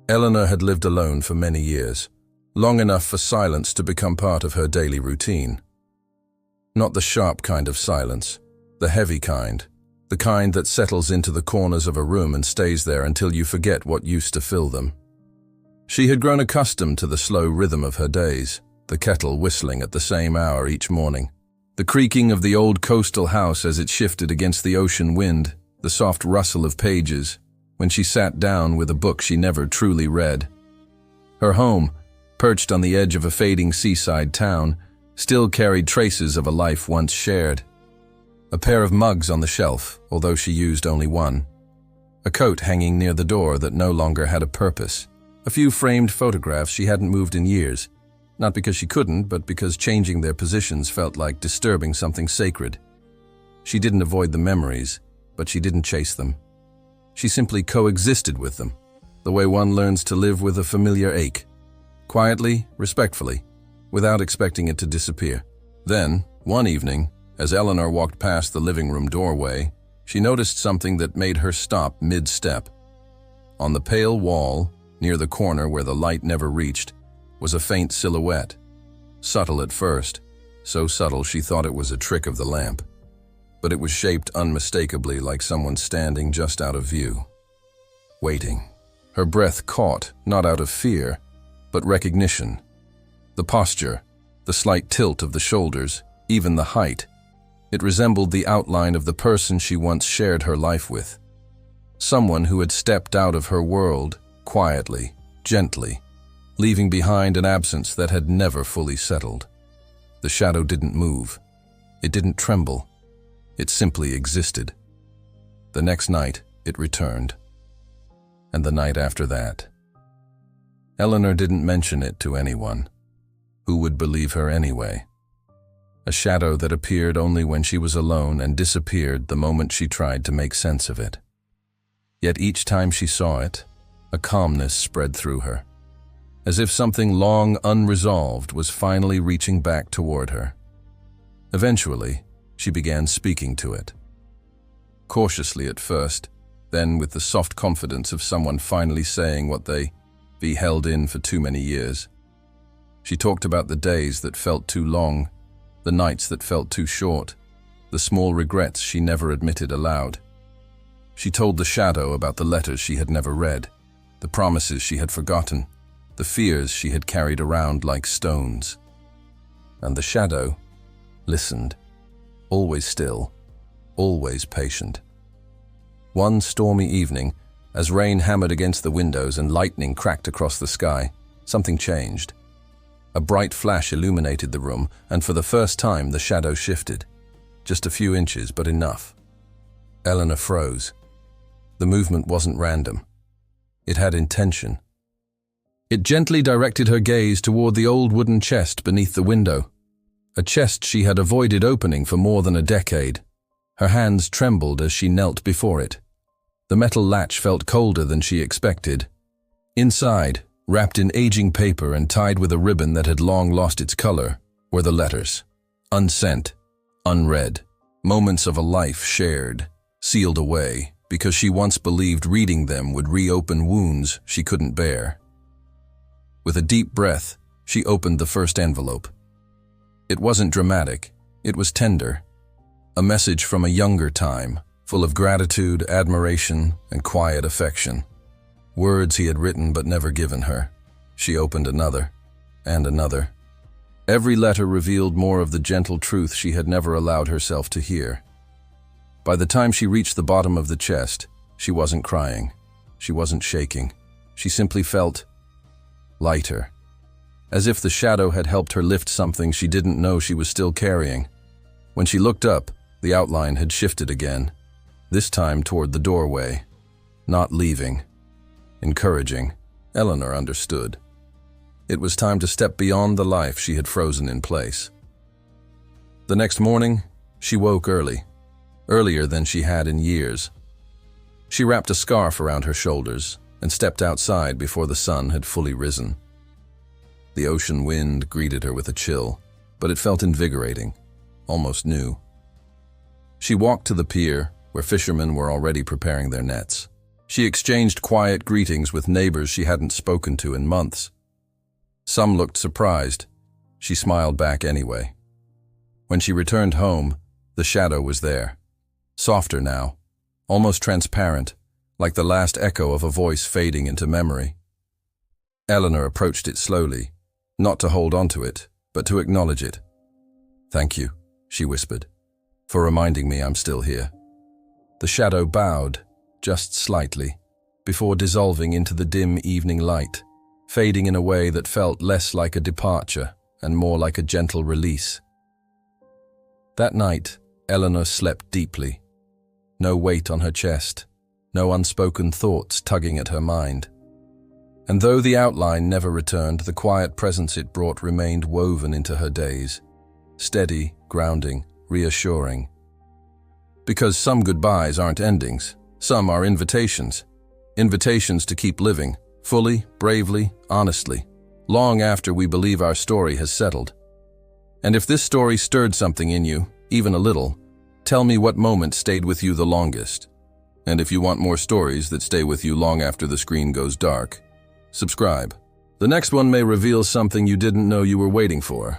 Eleanor had lived alone for many years, long enough for silence to become part of her daily routine. Not the sharp kind of silence, the heavy kind, the kind that settles into the corners of a room and stays there until you forget what used to fill them. She had grown accustomed to the slow rhythm of her days, the kettle whistling at the same hour each morning, the creaking of the old coastal house as it shifted against the ocean wind, the soft rustle of pages, when she sat down with a book she never truly read. Her home, perched on the edge of a fading seaside town, still carried traces of a life once shared. A pair of mugs on the shelf, although she used only one. A coat hanging near the door that no longer had a purpose. A few framed photographs she hadn't moved in years, not because she couldn't, but because changing their positions felt like disturbing something sacred. She didn't avoid the memories, but she didn't chase them. She simply coexisted with them, the way one learns to live with a familiar ache, quietly, respectfully, without expecting it to disappear. Then, one evening, as Eleanor walked past the living room doorway, she noticed something that made her stop mid-step. On the pale wall, near the corner where the light never reached, was a faint silhouette. Subtle at first, so subtle she thought it was a trick of the lamp. But it was shaped unmistakably like someone standing just out of view. Waiting. Her breath caught, not out of fear, but recognition. The posture, the slight tilt of the shoulders, even the height. It resembled the outline of the person she once shared her life with. Someone who had stepped out of her world, quietly, gently, leaving behind an absence that had never fully settled. The shadow didn't move. It didn't tremble. It simply existed. The next night, it returned. And the night after that. Eleanor didn't mention it to anyone. Who would believe her anyway? A shadow that appeared only when she was alone and disappeared the moment she tried to make sense of it. Yet each time she saw it, a calmness spread through her, as if something long unresolved was finally reaching back toward her. Eventually, she began speaking to it. Cautiously at first, then with the soft confidence of someone finally saying what they held in for too many years. She talked about the days that felt too long, the nights that felt too short, the small regrets she never admitted aloud. She told the shadow about the letters she had never read, the promises she had forgotten, the fears she had carried around like stones. And the shadow listened. Always still, always patient. One stormy evening, as rain hammered against the windows and lightning cracked across the sky, something changed. A bright flash illuminated the room, and for the first time the shadow shifted. Just a few inches, but enough. Eleanor froze. The movement wasn't random. It had intention. It gently directed her gaze toward the old wooden chest beneath the window. A chest she had avoided opening for more than a decade. Her hands trembled as she knelt before it. The metal latch felt colder than she expected. Inside, wrapped in aging paper and tied with a ribbon that had long lost its color, were the letters. Unsent, unread, moments of a life shared, sealed away, because she once believed reading them would reopen wounds she couldn't bear. With a deep breath, she opened the first envelope. It wasn't dramatic, it was tender. A message from a younger time, full of gratitude, admiration, and quiet affection. Words he had written but never given her. She opened another, and another. Every letter revealed more of the gentle truth she had never allowed herself to hear. By the time she reached the bottom of the chest, she wasn't crying. She wasn't shaking. She simply felt lighter, as if the shadow had helped her lift something she didn't know she was still carrying. When she looked up, the outline had shifted again, this time toward the doorway. Not leaving. Encouraging. Eleanor understood. It was time to step beyond the life she had frozen in place. The next morning, she woke early, earlier than she had in years. She wrapped a scarf around her shoulders and stepped outside before the sun had fully risen. The ocean wind greeted her with a chill, but it felt invigorating, almost new. She walked to the pier, where fishermen were already preparing their nets. She exchanged quiet greetings with neighbors she hadn't spoken to in months. Some looked surprised. She smiled back anyway. When she returned home, the shadow was there. Softer now, almost transparent, like the last echo of a voice fading into memory. Eleanor approached it slowly, not to hold on to it, but to acknowledge it. "Thank you," she whispered, "for reminding me I'm still here." The shadow bowed, just slightly, before dissolving into the dim evening light, fading in a way that felt less like a departure and more like a gentle release. That night, Eleanor slept deeply. No weight on her chest, no unspoken thoughts tugging at her mind. And though the outline never returned, the quiet presence it brought remained woven into her days, steady, grounding, reassuring. Because some goodbyes aren't endings, some are invitations. Invitations to keep living, fully, bravely, honestly, long after we believe our story has settled. And if this story stirred something in you, even a little, tell me what moment stayed with you the longest. And if you want more stories that stay with you long after the screen goes dark, subscribe. The next one may reveal something you didn't know you were waiting for.